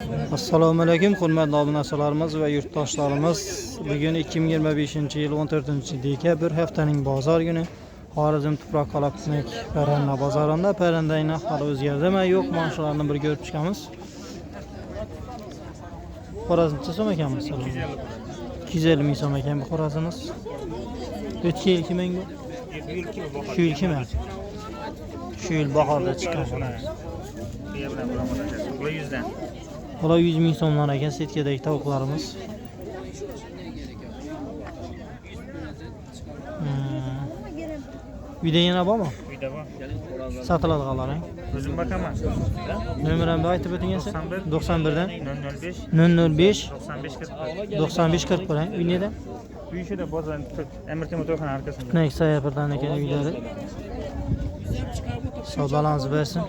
Assalomu alaykum, hurmatli obunachilarimiz va yurtdoshlarimiz. Bugun 2025-yil 14-dekabr haftaning bozor kuni. Xorazm Tuproq Qalabqishlik parranda bozorida parrandayni hali o'zgardimi, yo'qmi, shularni bir ko'rib chiqamiz. Xorazmcha so'm ekanmiz. 250 ming so'm ekan bu xorazimiz. O'tgan yil kiming bu? Shu yil kim? Shu yil bahorda chiqqan. Bu 100'den. Bular 100 ming so'mdan ekan setkadagi tovuqlarimiz. Uyda yana bormi? Uyda bor. Sotiladi qoladi. O'zim bakaman. Nomerini bir aytib o'tingizsa. 91 dan 005 005 95 40. 95 41. Uy neda? Uy ishida bozor Emir Temur to'yxona arkasında. Nek sayapirdan ekan uylari. Savdolarınızı versin.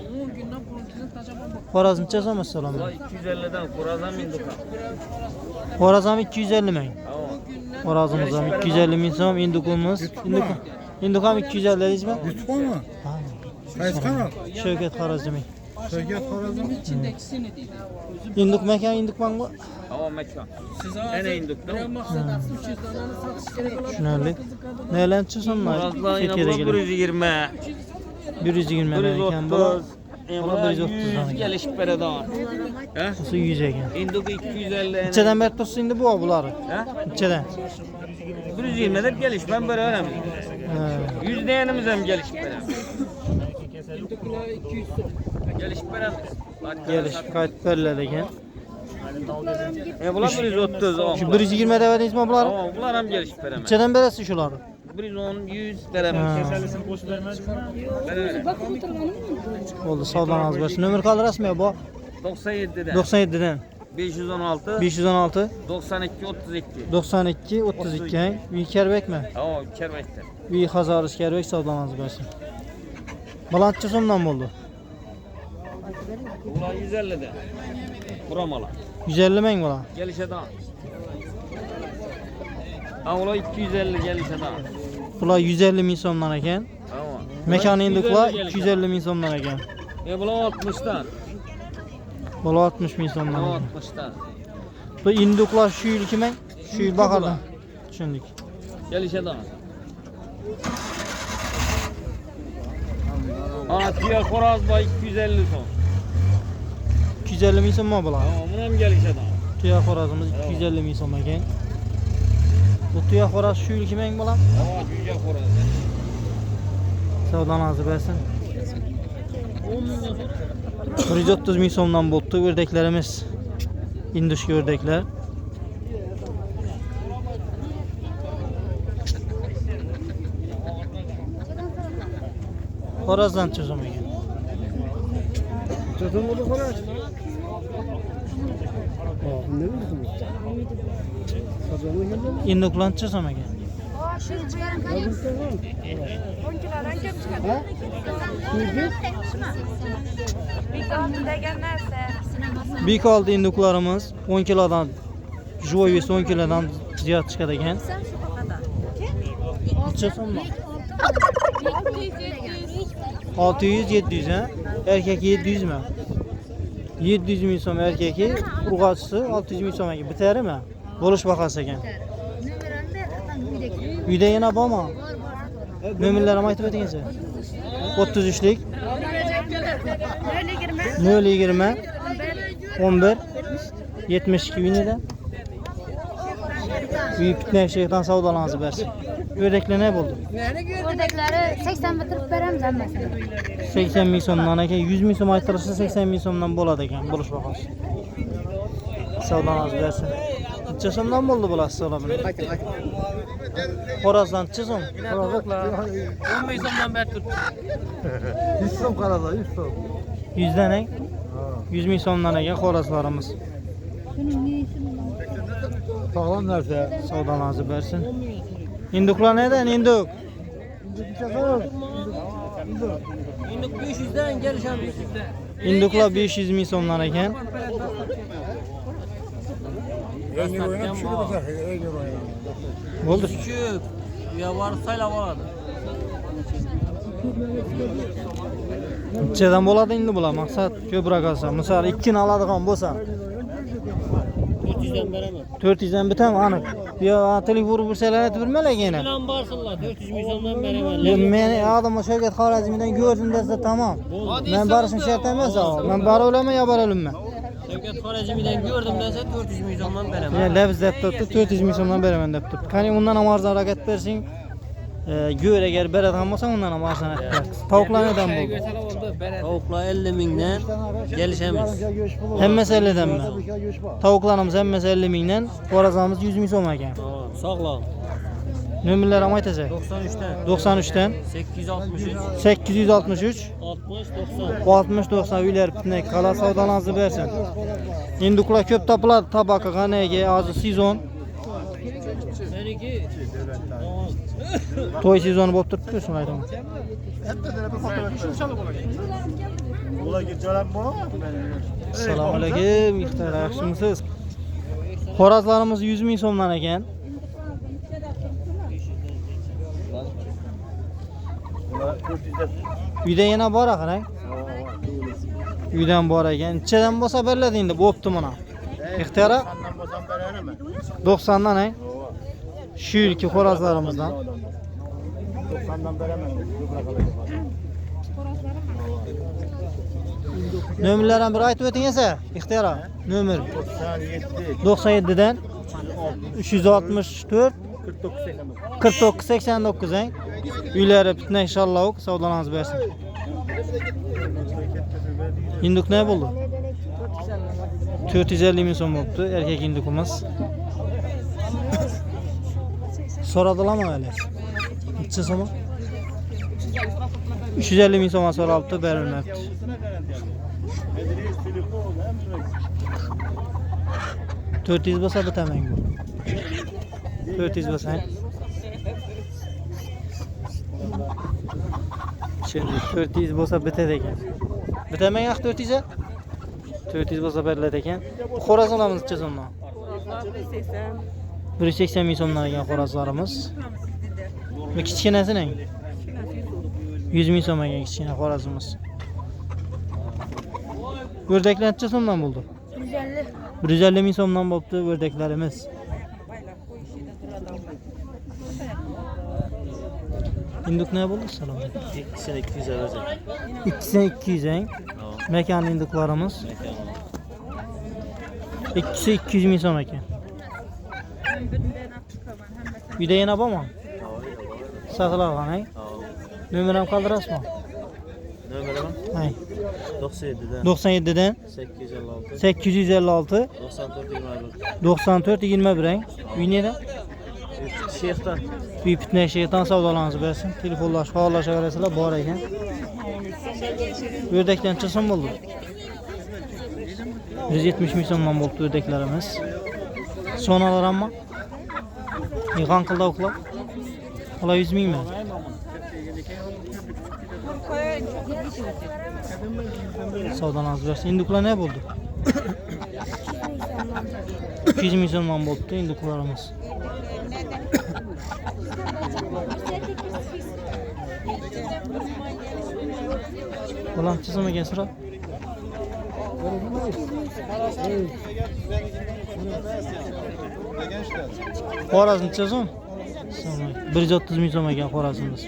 Xorazmcha so'm assalomu. 250 dan Xorazm Induqa. Xorazm 250 ming. Tamam. Xorazmimiz ham 250 ming so'm, Induqimiz. Induqam 250 deysizmi? YouTube mu? Qaysi kanal? Shavkat Xorazmiy. Shavkat Xorazmiy. Induq mekan, Induqman bu. Tamam mekan. Ana Induqda. Tushunarli. Nelanchi so'mlar? Xorazmlar yana bu 120. 120 ekan bu. 130 dan gelişip beradan. He? Bu 100 ekan. Induq 250. İçədən beri tursun indi bu bunları. He? İçədən. 120 de geliş ben böyle önemli. 100 değerimiz hem gelişip beradan. Gelişip beradan. Gelişib qaytib beriladi ekan. Bunlar 130. Şu 120 dəvədingizmi bunları? Tamam bunlar hem gelişip beradan. İçədən berəsiz şuları. 110 100 veremem. Keserlisin boş vermez. Oldu, savdolarınız versin. Nömür kalır rasmiye bu. 97'den. 97'den 516 516 92 32. 92 32. Bir kerbek mi? Tamam Kermek'ten. Bir Hazarız kerbek savdolarınız versin. Balantçı sondan mı oldu? Bunlar 150'den. Buramalar. 150 ming bular. Gelişe daha. Bunlar 250 gelişe daha. Bular 150 ming so'mdan ekan. Tamam. Mekanı indiklar 250 ming so'mdan ekan. Bunlar 60'dan. Bular 60 ming so'mdan. Bunlar ekan. 60'dan. Bu indiklar şu yil kimi? Şu yil bakalım. Tushundik. Gelişe daha. Tiya Xoraz var 250 son. 250 ming so'm bular. Tamam bunun hem gelişe daha. Tuya xorazimiz 250 ming so'm ekan. Bu tuya xoraz şu yil kimi bular? Tamam Cüce Xoraz. Savdolarınızı versin. 130 ming so'mdan bo'ldi o'rdaklarimiz. Indushka o'rdaklar. Xorazdan cho'zim ekan. Çocuğun oldu Xoraz. Ne bilirsin? Kazanı geldi mi? Induklan cho'zim ekan. Bir kaldı induklarımız 10 kilodan joy ve 10 kilodan ziyad çıkar ekan. Necha so'mdan? 600 700 ha? Erkek 700 mi? 700 ming so'm erkeki, urg'ochisi 600 ming so'm ekan. Bitarmi? Bo'lish bahasi ekan. Uyda yana bormi? Nomerlarini aytib o'tingizsa. 33lik 020 11 72 uyida. Uy bitmay şeytan savdolarınızı versin. Ördekler ne buldu? Ördekleri 80 bitirib beramiz hammasini. 80 ming so'mdan ekan, 100 ming so'm ayttirsa 80 ming so'mdan bo'ladi ekan, bo'lish bahasi. Savdolarınızı versin. Necha so'mdan bo'ldi bular hisoblab? Xorazdan necha so'm? 10 ming so'mdan beri turibdi. 100 so'm qarada, 100 so'm. 100 dan ekan. 100 ming so'mdan ekan xorazlarimiz. Sağlam narsa. Savdolarınızı versin. Induklar neden? Induk. Induq 500'den gelişen 500'den. Induklar 500 ming so'mdan ekan. Engin oynayıp şunu bakar. Engin oynayıp. Bo'ldi. Küçük. Ya var sayla vardı. Nechadan bo'ladi endi bular? Maqsad ko'proq olsa, misol 2 ni oladigan bo'lsa, 400'den veremem. 400'den bitem anık. Ya telefon vursalar aytib bermala gene. Bilan barsınlar 400 milyondan veremem. Men adamı Shavkat Xorazmiydan gördüm desa tamam. Men barishim shart emas o. Men bara olaman ya bara olaman. Shavkat Xorazmiydan gördüm desa 400 milyondan veremem. Ya labz deb turibdi 400 ming so'mdan beraman deb turibdi. Qani undan ham arzonroq aytib bersang, go'r agar beradigan bo'lsang undan ham arzon aytib ber. Tovuqlar nedan bo'ldi? Tavuklar 50 mingdan gelişemiz. Hammasi 50 danmi? Tovuqlarimiz hammasi 50 mingdan, xorazmimiz 100 ming so'm ekan. Sağlam. Nomerlar ham aytasak. 93'ten 93dan 863 863 60 90. 60 90 uylar bitnak qala savdolarni bersin. Hinduklar ko'p topiladi, tabaqqa, qanaga, hozir sezon. Meniki To'y sezoni bo'lib turibdi, shuni aytaman. Assalomu alaykum, Muxtar, yaxshimisiz? Xorazlarimiz 100 ming so'mdan ekan. Uyda yana bor qarang. Uydan bor ekan. Ichidan bo'lsa beriladi endi, bo'pti mana. Ixtiyora 90 dan ey. Shu yilki xorazlarimizdan. 90'dan veremem. Nomerlarni bir aytib o'ting esa, ixtiyora. Nomer 97 dan 364 49 89 eng. Uylari bitna inshaalloh savdolarni bersin. Hinduk ne bo'ldi? 450 ming so'm bo'libdi, erkak hindukimiz. So'radilarmi hali? Necha so'm? 350 ming so'm so'ralibdi, berilmabdi. Dört yüz basa bitaman bu. 400 basa. Şimdi 400 basa bitadi ekan. Bitaman yo'q 400'e? 400 basa beriladi ekan. Xo'roz olamiz necha so'mdan? 180 ming so'mdan ekan xo'rozlarimiz. Bu kichkinasini 100 ming so'm ekan kichkina xo'rozimiz. Ördekler necha so'mdan bo'ldi? 150 ming so'mdan bo'libdi ördeklarimiz. Hinduk ne bo'ldi? Salom. İkisini 200 vereceğim. İkisini 200 eng. Mekan hinduklarimiz. İkisi 200 ming so'm ekan. Uyda yana bormi? Saqlar qanay? Nomer ham qoldirasizmi? Nömerim Hay. 97'den 97dan 856 856 94 21. 94 21 eng. Uy neda? Şeyh'ten Uy bitna shayton savdolarni bersin. Telefonlash, xabarlashaverasizlar bor ekan. Ördekdan necha so'm bo'ldi? 170 ming so'mdan bo'ldi ördeklarimiz. Sonalar hamma? Yig'on qildi uxlab. Ola 100 mingmi? Savdolarni bersin. Hinduklar ne bo'ldi? 200 ming so'mdan bo'ldi hinduklarimiz. Ulan çizime gel sıra. Xorazm çizim. 130 ming so'm ekan xorazmimiz.